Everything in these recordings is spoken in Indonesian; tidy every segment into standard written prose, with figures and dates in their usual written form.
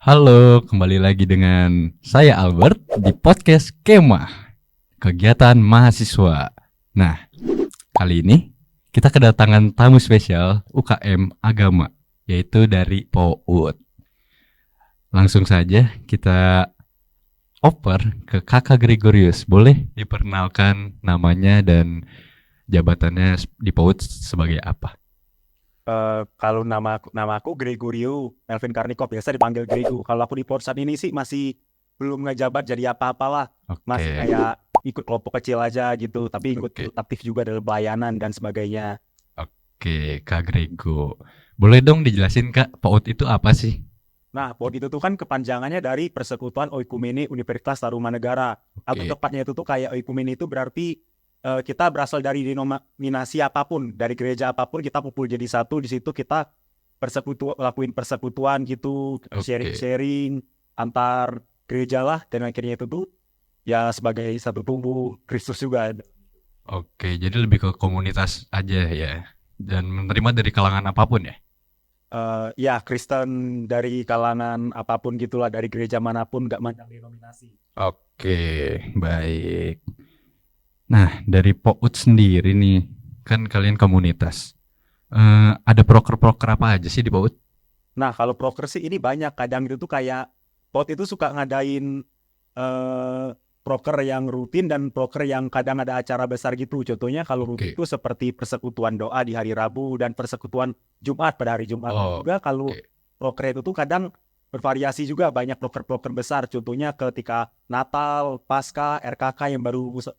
Halo, kembali lagi dengan saya Albert di podcast Kemah, kegiatan mahasiswa. Nah, kali ini kita kedatangan tamu spesial UKM Agama, yaitu dari POUD. Langsung saja kita oper ke Kakak Gregorius. Boleh diperkenalkan namanya dan jabatannya di POUD sebagai apa? Kalau nama aku Gregorio Melvin Karnikov, biasa dipanggil Grego. Kalau aku di saat ini sih masih belum ngejabat jadi apa-apalah, masih Oke, kayak ikut kelompok kecil aja gitu, tapi ikut oke, aktif juga dalam pelayanan dan sebagainya. oke, Kak Grego. Boleh dong dijelasin Kak, POUD itu apa sih? Nah, POD itu tuh kan kepanjangannya dari Persekutuan Oikumene Universitas Tarumanegara, atau Oke, tepatnya itu tuh kayak Oikumene itu berarti kita berasal dari denominasi apapun, dari gereja apapun kita kumpul jadi satu. Di situ kita lakuin persekutuan gitu, oke. sharing-sharing antar gereja lah, dan akhirnya itu tuh ya sebagai satu tubuh Kristus juga. Oke, jadi lebih ke komunitas aja ya. Dan menerima dari kalangan apapun ya. Ya Kristen dari kalangan apapun gitulah, dari gereja manapun, gak mandang denominasi. Oke, baik. Nah, dari POUD sendiri nih, kan kalian komunitas. Ada proker-proker apa aja sih di POUD? Nah, kalau proker sih ini banyak. Kadang itu tuh kayak POT itu suka ngadain eh, proker yang rutin dan proker yang kadang ada acara besar gitu. Contohnya kalau rutin Oke. itu seperti persekutuan doa di hari Rabu dan persekutuan Jumat pada hari Jumat. Dan Oh, juga kalau oke. proker itu tuh kadang bervariasi juga, banyak proker-proker besar. Contohnya ketika Natal, Paskah, RKK yang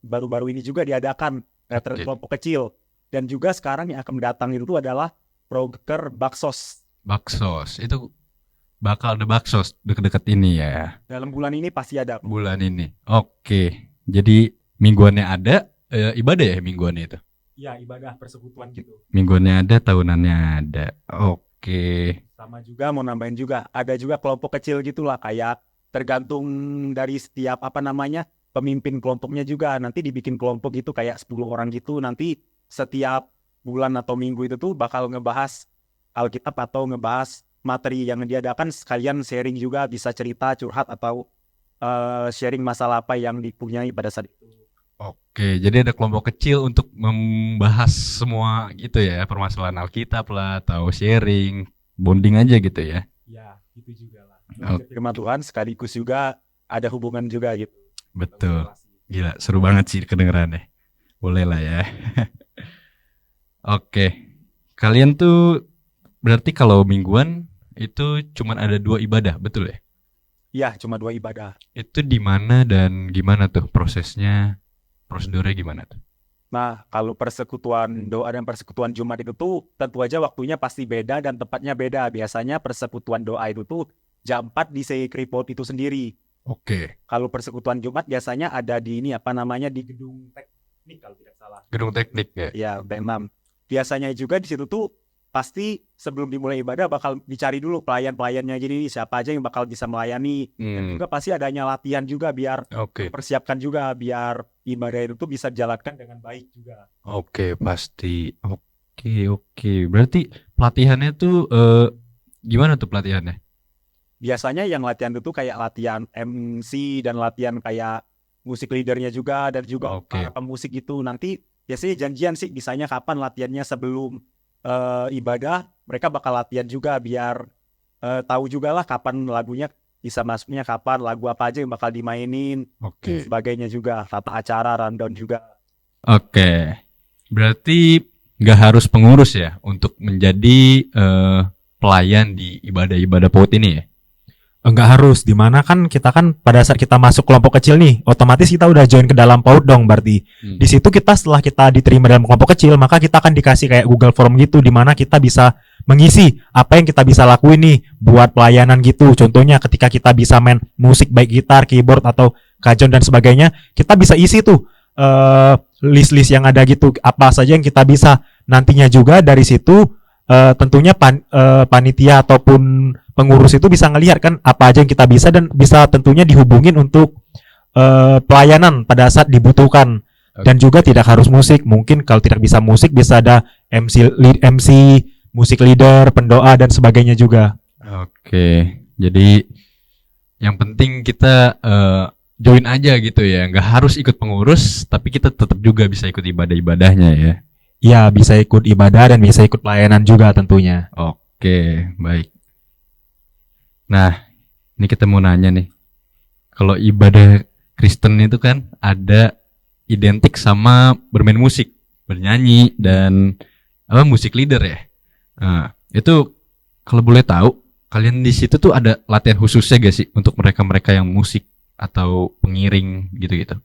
baru-baru ini juga diadakan Oke. kelompok kecil. Dan juga sekarang yang akan datang itu tuh adalah proker Baksos. Baksos. Itu bakal ada baksos deket-deket ini ya. Dalam bulan ini pasti ada. Bulan ini. Oke. Jadi mingguannya ada, ibadah ya mingguannya itu. Ya, ibadah persekutuan gitu. Mingguannya ada, tahunannya ada. Oke. Sama juga mau nambahin juga, ada juga kelompok kecil gitulah, kayak tergantung dari setiap apa namanya pemimpin kelompoknya juga. Nanti dibikin kelompok gitu kayak 10 orang gitu. Nanti setiap bulan atau minggu itu tuh bakal ngebahas Alkitab atau ngebahas materi yang diadakan, sekalian sharing juga, bisa cerita, curhat, atau sharing masalah apa yang dipunyai pada saat itu. Oke, jadi ada kelompok kecil untuk membahas semua gitu ya, permasalahan Alkitab lah, atau sharing, bonding aja gitu ya. Ya, itu juga lah. Oh, Belajar firman Tuhan sekaligus juga ada hubungan juga gitu. betul. Relasi. Gila, seru banget sih kedengeran deh. Boleh lah ya. Oke, kalian tuh berarti kalau mingguan itu cuman ada 2 ibadah, betul ya? Ya, cuma 2 ibadah. Itu di mana dan gimana tuh prosesnya, prosedurnya gimana tuh? Nah, kalau persekutuan doa dan persekutuan Jumat itu tuh tentu aja waktunya pasti beda dan tempatnya beda. Biasanya persekutuan doa itu tuh jam 4 di Kripot itu sendiri. Oke, Kalau persekutuan Jumat biasanya ada di ini apa namanya, di gedung teknik kalau tidak salah. gedung teknik ya? Ya, B6. Biasanya juga di situ tuh pasti sebelum dimulai ibadah bakal dicari dulu pelayan-pelayannya. Jadi siapa aja yang bakal bisa melayani. Dan juga pasti adanya latihan juga biar Oke. mempersiapkan juga biar ibadah itu tuh bisa dijalankan dengan baik juga. Oke, pasti. Oke, oke. Berarti pelatihannya tuh gimana tuh pelatihannya? Biasanya yang latihan itu kayak latihan MC dan latihan kayak musik leadernya juga, dan juga para Oke. pemusik itu nanti biasanya janjian sih bisanya kapan latihannya sebelum ibadah. Mereka bakal latihan juga biar tahu juga lah kapan lagunya bisa masuknya, kapan lagu apa aja yang bakal dimainin dan Oke. sebagainya juga, tata acara, rundown juga. Oke. Berarti nggak harus pengurus ya untuk menjadi pelayan di ibadah-ibadah PAUD ini ya? Enggak harus, dimana kan kita kan pada saat kita masuk kelompok kecil nih, otomatis kita udah join ke dalam PAUD dong berarti. Di situ kita setelah kita diterima dalam kelompok kecil, maka kita akan dikasih kayak Google Form gitu, dimana kita bisa mengisi apa yang kita bisa lakuin nih buat pelayanan gitu. Contohnya ketika kita bisa main musik baik gitar, keyboard atau kajon dan sebagainya, kita bisa isi tuh list-list yang ada gitu, apa saja yang kita bisa. Nantinya juga dari situ tentunya panitia ataupun pengurus itu bisa ngelihat kan apa aja yang kita bisa, dan bisa tentunya dihubungin untuk pelayanan pada saat dibutuhkan. Dan juga tidak harus musik, mungkin kalau tidak bisa musik bisa ada MC, musik leader, pendoa dan sebagainya juga. Oke. Jadi Yang penting kita join aja gitu ya, nggak harus ikut pengurus, tapi kita tetap juga bisa ikut ibadah-ibadahnya ya. Ya, bisa ikut ibadah dan bisa ikut pelayanan juga tentunya. Oke, baik. Nah, ini kita mau nanya nih. Kalau ibadah Kristen itu kan ada identik sama bermain musik, bernyanyi dan musik leader ya. Nah, itu kalau boleh tahu, kalian di situ tuh ada latihan khususnya gak sih untuk mereka-mereka yang musik atau pengiring gitu-gitu?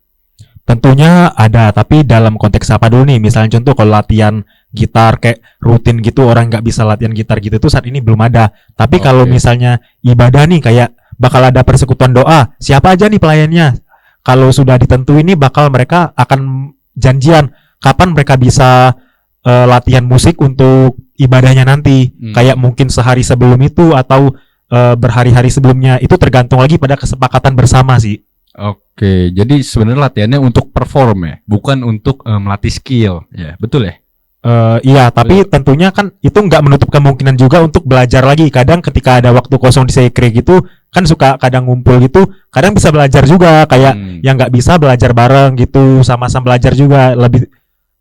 Tentunya ada, tapi dalam konteks apa dulu nih? Misalnya contoh kalau latihan gitar kayak rutin gitu, orang nggak bisa latihan gitar gitu tuh saat ini belum ada. Tapi kalau Oke. misalnya ibadah nih kayak bakal ada persekutuan doa, siapa aja nih pelayannya? Kalau sudah ditentuin nih bakal mereka akan janjian kapan mereka bisa latihan musik untuk ibadahnya nanti. Kayak mungkin sehari sebelum itu atau berhari-hari sebelumnya, itu tergantung lagi pada kesepakatan bersama sih. Oke, jadi sebenarnya latihannya untuk perform ya, bukan untuk melatih skill, ya betul ya? Iya, tapi tentunya kan itu nggak menutup kemungkinan juga untuk belajar lagi. Kadang ketika ada waktu kosong di sekre gitu, kan suka kadang ngumpul gitu, kadang bisa belajar juga. Kayak yang nggak bisa belajar bareng gitu, sama-sama belajar juga. Lebih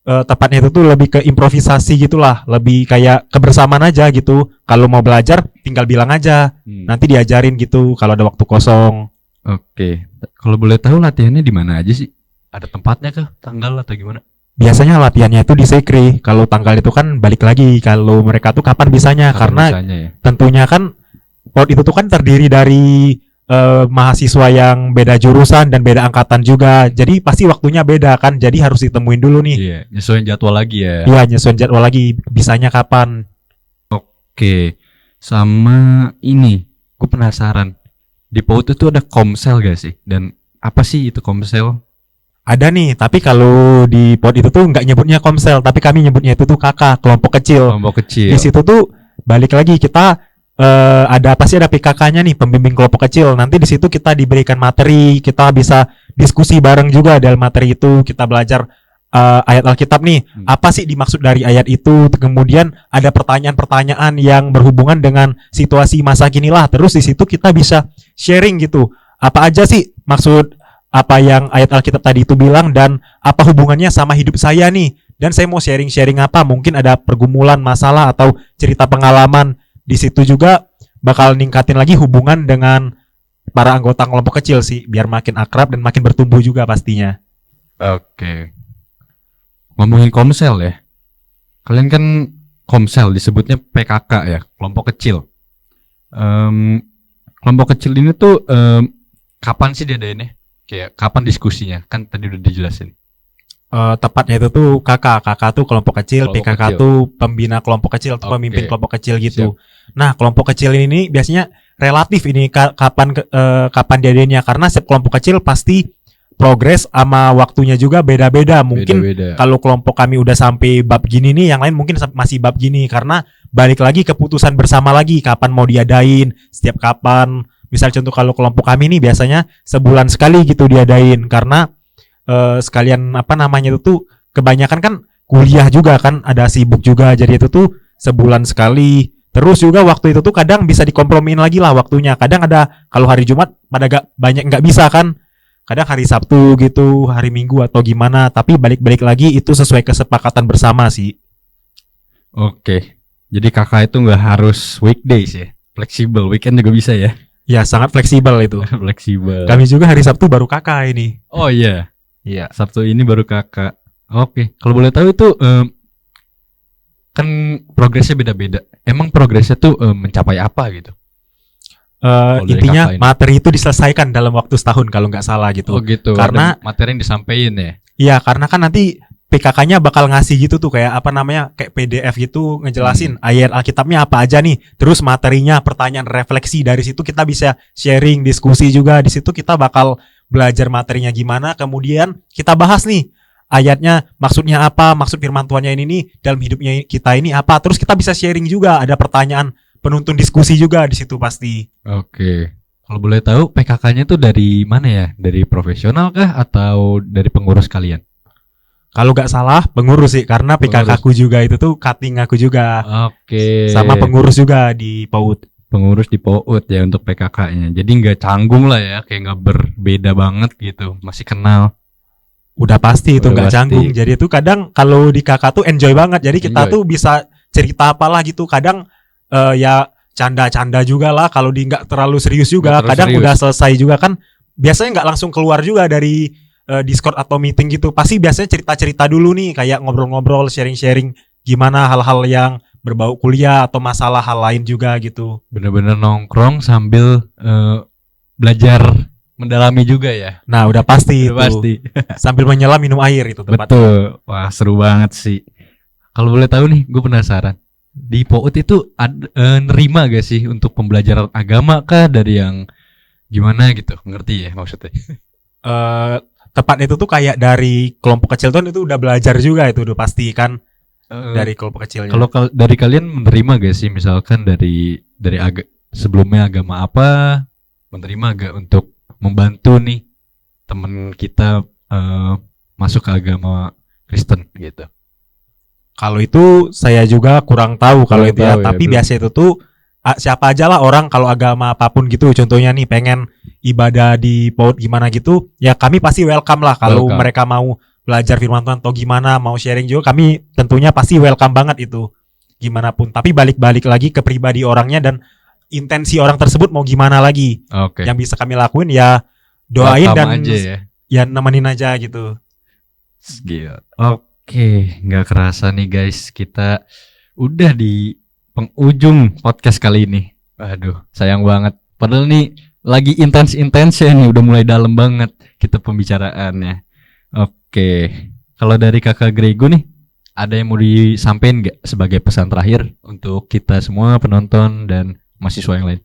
tepatnya itu tuh lebih ke improvisasi gitulah, lebih kayak kebersamaan aja gitu. Kalau mau belajar, tinggal bilang aja, nanti diajarin gitu kalau ada waktu kosong. Oke, kalau boleh tahu latihannya di mana aja sih? Ada tempatnya kah? Tanggal atau gimana? Biasanya latihannya itu di sekre. Kalau tanggal itu kan balik lagi. Kalau mereka tuh kapan bisanya? Karena ya. tentunya kan POD itu tuh kan terdiri dari mahasiswa yang beda jurusan dan beda angkatan juga. Jadi pasti waktunya beda kan. Jadi harus ditemuin dulu nih. Iya, nyesuaiin jadwal lagi ya. Iya, nyesuaiin jadwal lagi. Bisanya kapan? Oke, sama ini, gue penasaran. Di PAUD itu ada komsel gak sih? Dan apa sih itu komsel? Ada nih, tapi kalau di POD itu tuh nggak nyebutnya komsel, tapi kami nyebutnya itu tuh kakak, kelompok kecil. Kelompok kecil. Di situ tuh balik lagi kita ada pasti ada PKK-nya nih, pembimbing kelompok kecil. Nanti di situ kita diberikan materi, kita bisa diskusi bareng juga dalam materi itu. Kita belajar ayat Alkitab nih, apa sih dimaksud dari ayat itu? Kemudian ada pertanyaan-pertanyaan yang berhubungan dengan situasi masa kini lah. Terus di situ kita bisa sharing gitu. Apa aja sih maksud apa yang ayat Alkitab tadi itu bilang dan apa hubungannya sama hidup saya nih? Dan saya mau sharing-sharing apa? Mungkin ada pergumulan, masalah atau cerita pengalaman. Di situ juga bakal ningkatin lagi hubungan dengan para anggota kelompok kecil sih, biar makin akrab dan makin bertumbuh juga pastinya. Oke. Ngomongin komsel ya. Kalian kan komsel disebutnya PKK ya, kelompok kecil. Kelompok kecil ini tuh kapan sih diadainnya? Kayak kapan diskusinya? Kan tadi udah dijelasin. Tepatnya itu tuh kakak tuh kelompok kecil, Kelompok PKK kecil. tuh pembina kelompok kecil, atau pemimpin kelompok kecil gitu. Nah, kelompok kecil ini biasanya relatif ini kapan diadainnya, karena setiap kelompok kecil pasti progres sama waktunya juga beda-beda. Mungkin Beda-beda. kalau kelompok kami udah sampai bab gini nih, yang lain mungkin masih bab gini, karena balik lagi keputusan bersama lagi kapan mau diadain, setiap kapan. Misal contoh kalau kelompok kami nih biasanya sebulan sekali gitu diadain, karena sekalian apa namanya itu tuh kebanyakan kan kuliah juga kan, ada sibuk juga, jadi itu tuh sebulan sekali. Terus juga waktu itu tuh kadang bisa dikompromiin lagi lah waktunya. Kadang ada kalau hari Jumat pada banyak nggak bisa kan. Kadang hari Sabtu gitu, hari Minggu atau gimana. Tapi balik-balik lagi itu sesuai kesepakatan bersama sih. Oke. Jadi kakak itu nggak harus weekdays ya, fleksibel, weekend juga bisa ya. Ya sangat fleksibel itu. Fleksibel. Kami juga hari Sabtu baru kakak ini. Oh iya. Iya. Sabtu ini baru kakak. Oke. Kalau boleh tahu itu kan progresnya beda-beda. Emang progresnya tuh mencapai apa gitu? Dari Intinya kakak ini. materi itu diselesaikan dalam waktu setahun kalau nggak salah gitu. Oh gitu. Karena ada materi yang disampaikan ya. iya, karena kan nanti PKK-nya bakal ngasih gitu tuh kayak apa namanya, kayak PDF gitu ngejelasin ayat Alkitabnya apa aja nih. Terus materinya, pertanyaan refleksi, dari situ kita bisa sharing, diskusi juga. Di situ kita bakal belajar materinya gimana, kemudian kita bahas nih ayatnya maksudnya apa, maksud firman Tuhannya ini nih dalam hidupnya kita ini apa. Terus kita bisa sharing juga, ada pertanyaan penuntun diskusi juga di situ pasti. Oke. Kalau boleh tahu PKK-nya tuh dari mana ya? Dari profesional kah atau dari pengurus kalian? Kalau nggak salah pengurus sih, karena PKK aku juga itu tuh cutting aku juga. Oke. Sama pengurus juga di PAUD. pengurus di POUD ya untuk PKK-nya. Jadi nggak canggung lah ya, kayak nggak berbeda banget gitu. Masih kenal. Udah pasti itu Udah nggak pasti. canggung. Jadi itu kadang kalau di kakak tuh enjoy banget. Jadi kita Enjoy. tuh bisa cerita apalah gitu. Kadang ya canda-canda juga lah. Kalau di nggak terlalu serius juga. Nggak terlalu Kadang serius. udah selesai juga kan. Biasanya nggak langsung keluar juga dari Discord atau meeting gitu. Pasti biasanya cerita-cerita dulu nih. Kayak ngobrol-ngobrol, sharing-sharing gimana hal-hal yang berbau kuliah atau masalah hal lain juga gitu. Bener-bener nongkrong sambil belajar mendalami juga ya. Nah udah pasti Udah itu. pasti. Sambil menyelam minum air itu tempatnya. Betul. Wah, seru banget sih. Kalau boleh tahu nih, gue penasaran. Di POUD itu nerima gak sih untuk pembelajaran agama kah dari yang gimana gitu? Ngerti ya maksudnya? Tepat itu tuh kayak dari kelompok kecil tuh itu udah belajar juga itu udah pasti kan dari kelompok kecilnya. Kalau dari kalian menerima gak sih misalkan dari sebelumnya agama apa, menerima gak untuk membantu nih temen kita masuk ke agama Kristen gitu? Kalau itu saya juga kurang tahu kalau Kurang itu ya, tahu ya, tapi belum. biasa itu tuh siapa aja lah orang kalau agama apapun gitu, contohnya nih pengen ibadah di POUD gimana gitu, ya kami pasti welcome lah kalau Welcome. mereka mau belajar firman Tuhan atau gimana, mau sharing juga kami tentunya pasti welcome banget itu. Gimana pun, tapi balik-balik lagi ke pribadi orangnya dan intensi orang tersebut mau gimana lagi. Oke. Yang bisa kami lakuin ya doain Welcome dan aja ya. ya nemenin aja gitu. Gila. Oke, nggak kerasa nih guys, kita udah di penghujung podcast kali ini. Aduh, sayang banget. Padahal nih lagi intens-intensnya nih, udah mulai dalam banget kita pembicaraannya. Oke, kalau dari kakak Grego nih, ada yang mau disampaikan nggak sebagai pesan terakhir untuk kita semua penonton dan mahasiswa yang lain?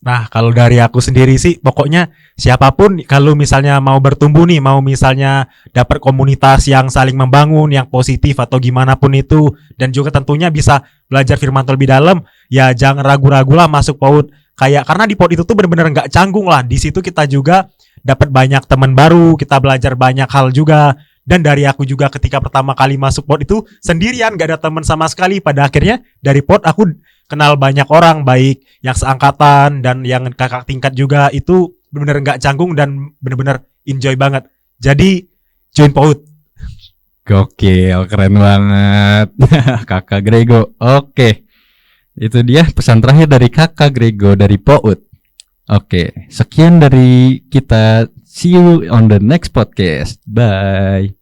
Nah, kalau dari aku sendiri sih, pokoknya siapapun kalau misalnya mau bertumbuh nih, mau misalnya dapat komunitas yang saling membangun, yang positif atau gimana pun itu, dan juga tentunya bisa belajar firman Tuhan lebih dalam, ya jangan ragu-ragu lah masuk POUD. Kayak karena di POUD itu tuh benar-benar nggak canggung lah. Di situ kita juga dapat banyak teman baru, kita belajar banyak hal juga. Dan dari aku juga ketika pertama kali masuk POUD itu sendirian, gak ada teman sama sekali. Pada akhirnya dari POUD aku kenal banyak orang, baik yang seangkatan dan yang kakak tingkat juga. Itu benar-benar nggak canggung dan benar-benar enjoy banget. Jadi join POUD. Gokil, keren banget. Kakak Grego. Oke. Itu dia pesan terakhir dari kakak Grego dari POUD. Oke, sekian dari kita. See you on the next podcast. Bye.